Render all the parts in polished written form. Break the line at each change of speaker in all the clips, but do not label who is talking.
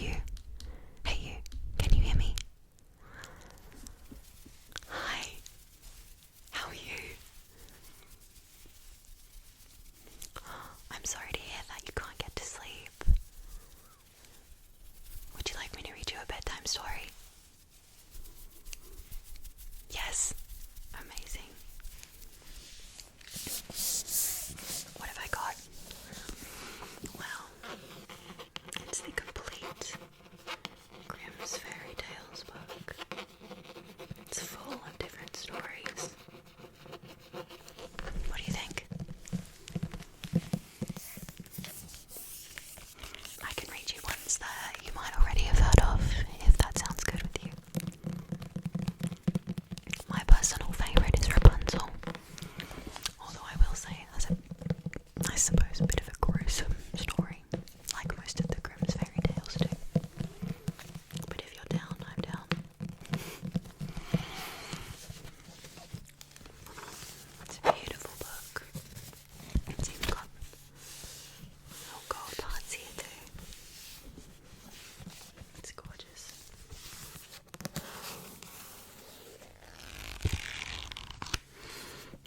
you? Hey you, can you hear me? Hi, how are you? I'm sorry to hear that you can't get to sleep. Would you like me to read you a bedtime story? Yes, amazing. What have I got? Well, it's the complete Grimm's Fairytales book. It's full of different stories. What do you think? I can read you ones that you might already have heard of, if that sounds good with you. My personal favourite is Rapunzel, although I will say it has I suppose, a bit of a gruesome story, like most of the Grimm's fairy tales do. But if you're down, I'm down. It's a beautiful book. It's even got little gold hearts here too. It's gorgeous.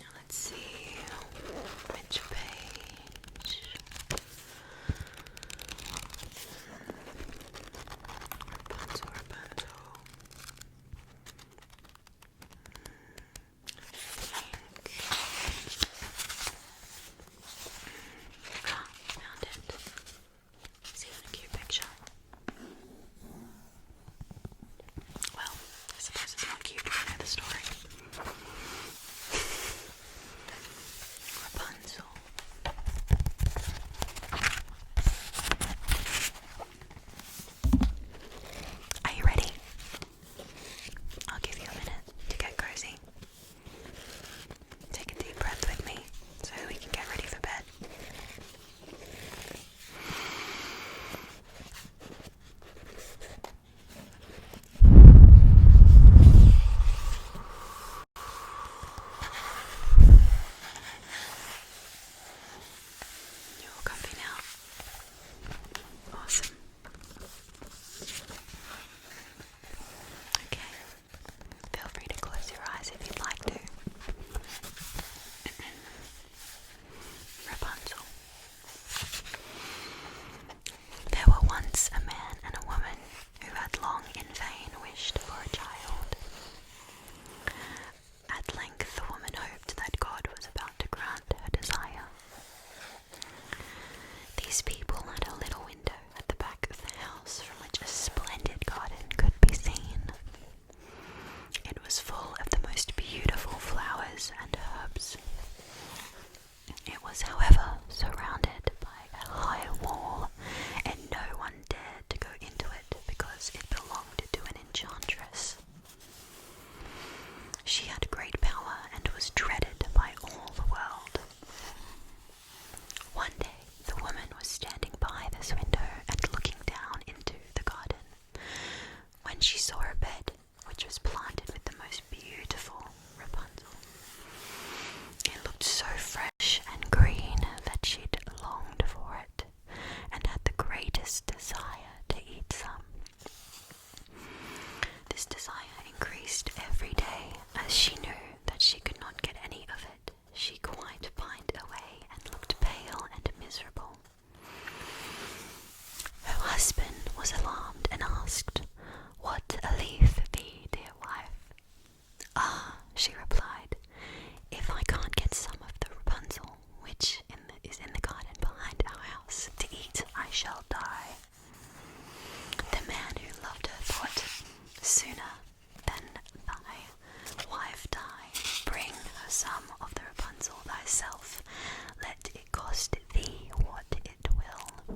Now let's see which page. Rapunzel. Found it. See what a cute picture. Well, I suppose it's not cute if you know the story. Rapunzel. Are you ready? I'll give you a minute to get cozy. Take a deep breath with me so we can get ready for bed. You're all comfy now. Awesome. Okay. Feel free to close your eyes if you'd like to. Rapunzel. There were once a man and a woman who had long in vain wished for a child. At length the woman hoped that God was about to grant her desire. These people had a little window at the back of the house from which a splendid garden could be seen. It was full of the most beautiful flowers and herbs. It was, however, surrounded by a high wall, and no one dared to go into it because it belonged to an enchantress. She had great power and was dreaded by all the world. One day, the woman was standing by this window and looking down into the garden, when she saw a bed which was planted with the most beautiful Rapunzel. It looked so fresh and green that she'd longed for it, and had the greatest desire to eat some. This desire increased every day, as she knew that she could not get any of it. She quite pined away and looked pale and miserable. Her husband was alarmed and asked, "What aileth thee, dear wife?" "Ah," she replied, "if I can't get some of the Rapunzel, which is in the garden behind our house, to eat, I shall die." The man who loved her thought, "Sooner than thy wife die, bring her some of the Rapunzel thyself, let it cost thee what it will."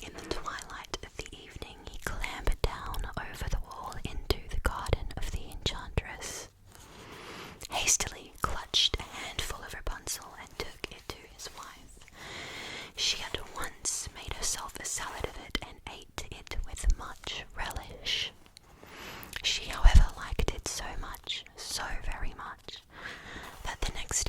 In the twilight of the evening he clambered down over the wall into the garden of the enchantress, hastily clutched a handful of Rapunzel and took it to his wife. She at once made herself a salad of it and ate it with much relish. She, however, liked it so very much, that the next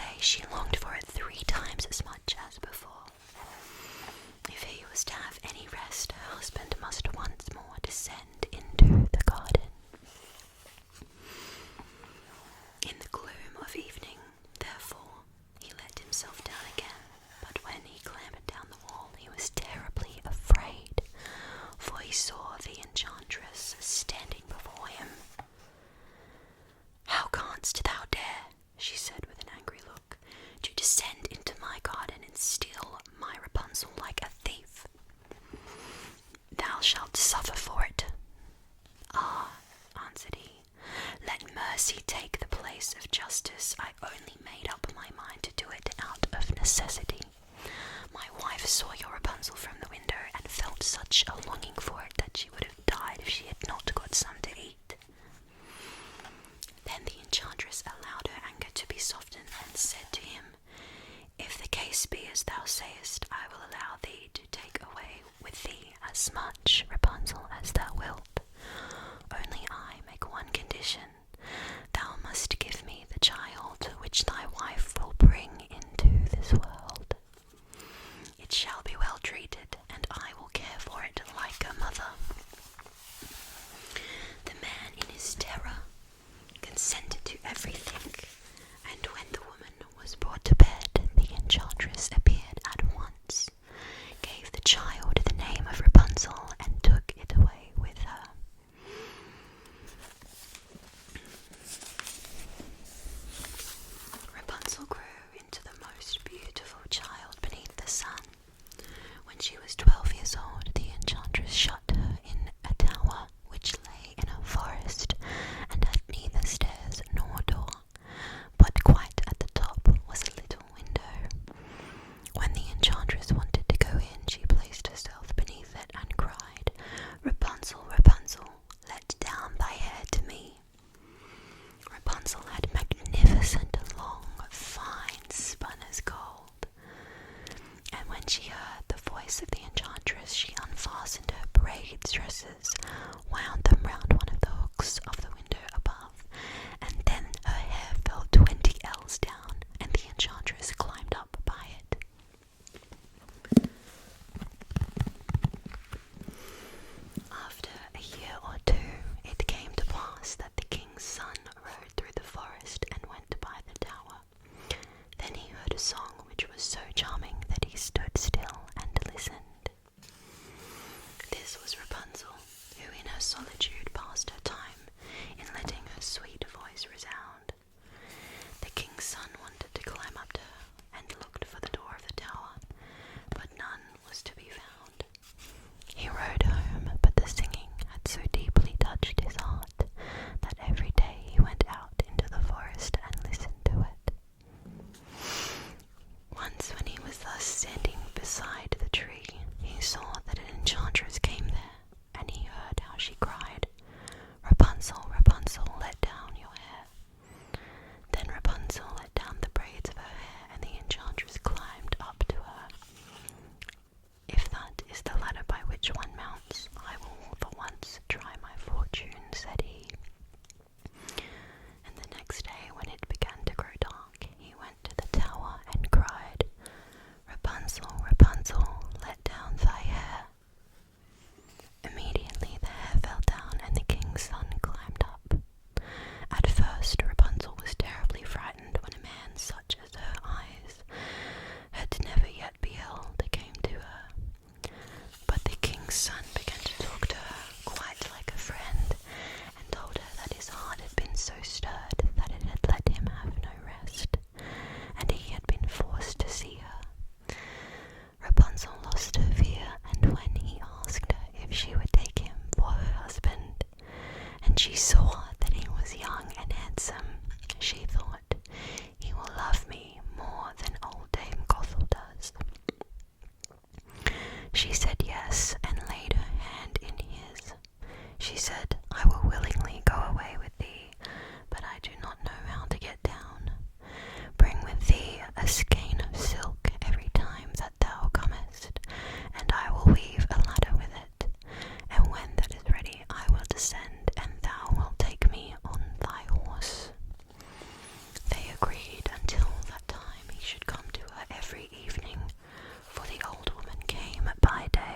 shalt suffer for it." "Ah," answered he, "let mercy take the place of justice. I only made up my mind to do it out of necessity. My wife saw your Rapunzel from the window and felt such a longing for it that she would have died if she had not got some to eat." Then the enchantress allowed her anger to be softened and said to him, "If the case be as thou sayest, I will allow thee to take away with thee as much Rapunzel as thou wilt. Only I make one condition. Thou must give me the child which thy wife will bring into this world. It shall be well treated, and I will care for it like a mother." The man, in his terror, consented to everything, and when the woman was brought to bed, the enchantress appeared at once, gave the child the name of Rapunzel, and took it away with her. Rapunzel grew into the most beautiful child beneath the sun. When she was 12 years old, the enchantress shut her in a tower which lay in a forest and had neither stairs nor door, but quite at the top was a little window. When the enchantress wanted to go in, she placed herself beneath it and cried, "Rapunzel, Rapunzel, let down thy hair to me." Rapunzel had magnificent, long, fine, spun as gold, and when she heard the voice of the enchantress, she unfastened her braids dresses, wound them round one of the hooks of the window above, and then her hair fell 20 ells down, and the enchantress climbed up by it. After a year or two, it came to pass that the king's son rode through the forest and went by the tower. Then he heard a song which was so charming that he stood still and listened. This was Rapunzel, who in her solitude passed her time in letting her sweet voice resound. The king's son wanted to climb up to her and looked for the door of the tower, but none was to be found. He rode home, but the singing had so deeply touched his heart that every day he went out into the forest and listened to it. Once when he was thus standing beside the tree, he saw that an enchantress came there, and he heard how she cried, "Rapunzel, Rapunzel, let down your hair." Then Rapunzel let down the braids of her hair, and the enchantress climbed up to her. "If that is the ladder by which one mounts, I will for once try my fortune," said he. And the next day, when it began to grow dark, he went to the tower and cried, "Rapunzel, Rapunzel, let down thy hair." Immediately the hair fell down, and the king's son climbed up. At first Rapunzel was terribly frightened when a man such as her eyes had never yet beheld came to her. But the king's son began to talk to her quite like a friend, and told her that his heart had been so stirred that it had let him have no rest, and he had been forced to see her. Rapunzel lost her fear, and when he asked her if she would take him for her husband, and she saw that he was young and handsome, she thought, "He will love me more than old Dame Gothel does." She said yes, and laid her hand in his. She said, "I will willingly go away with thee, but I do not know how to get down. Bring with thee a skein of silk every time that thou comest, and I will weave a ladder with it, and when that is ready I will descend, and thou wilt take me on thy horse." They agreed until that time he should come to her every evening, for the old woman came by day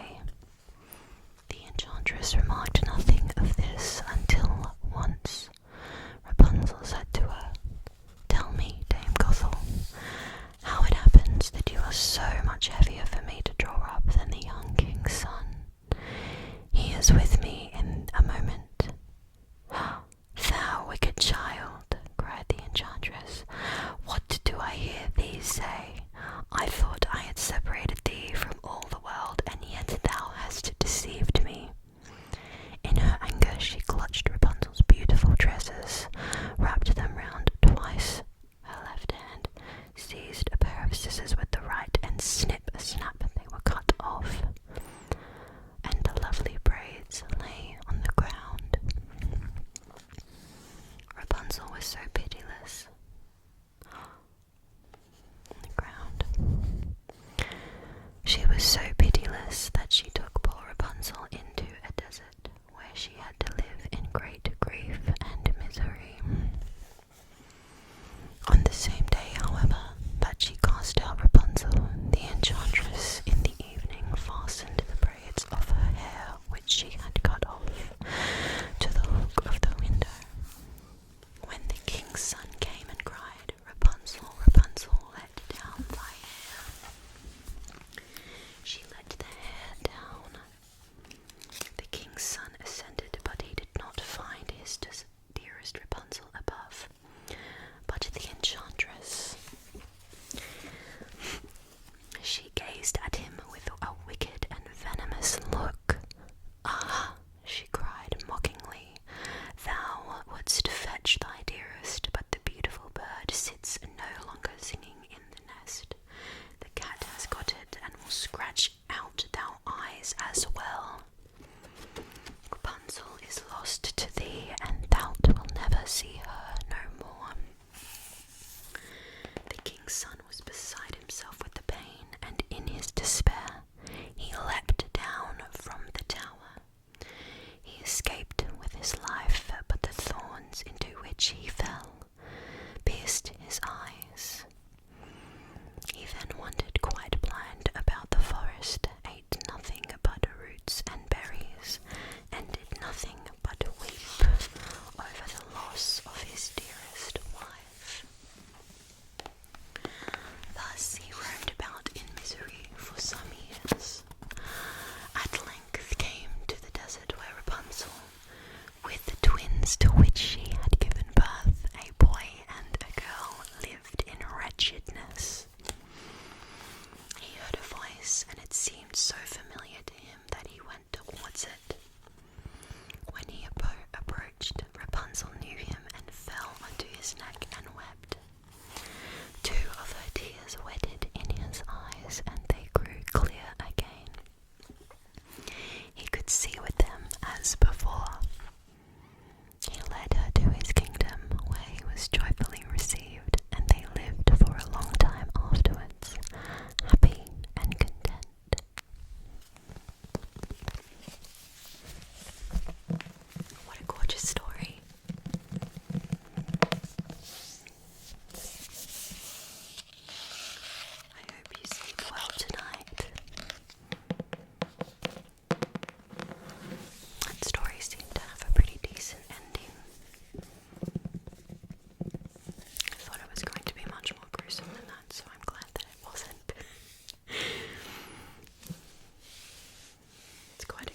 It's quite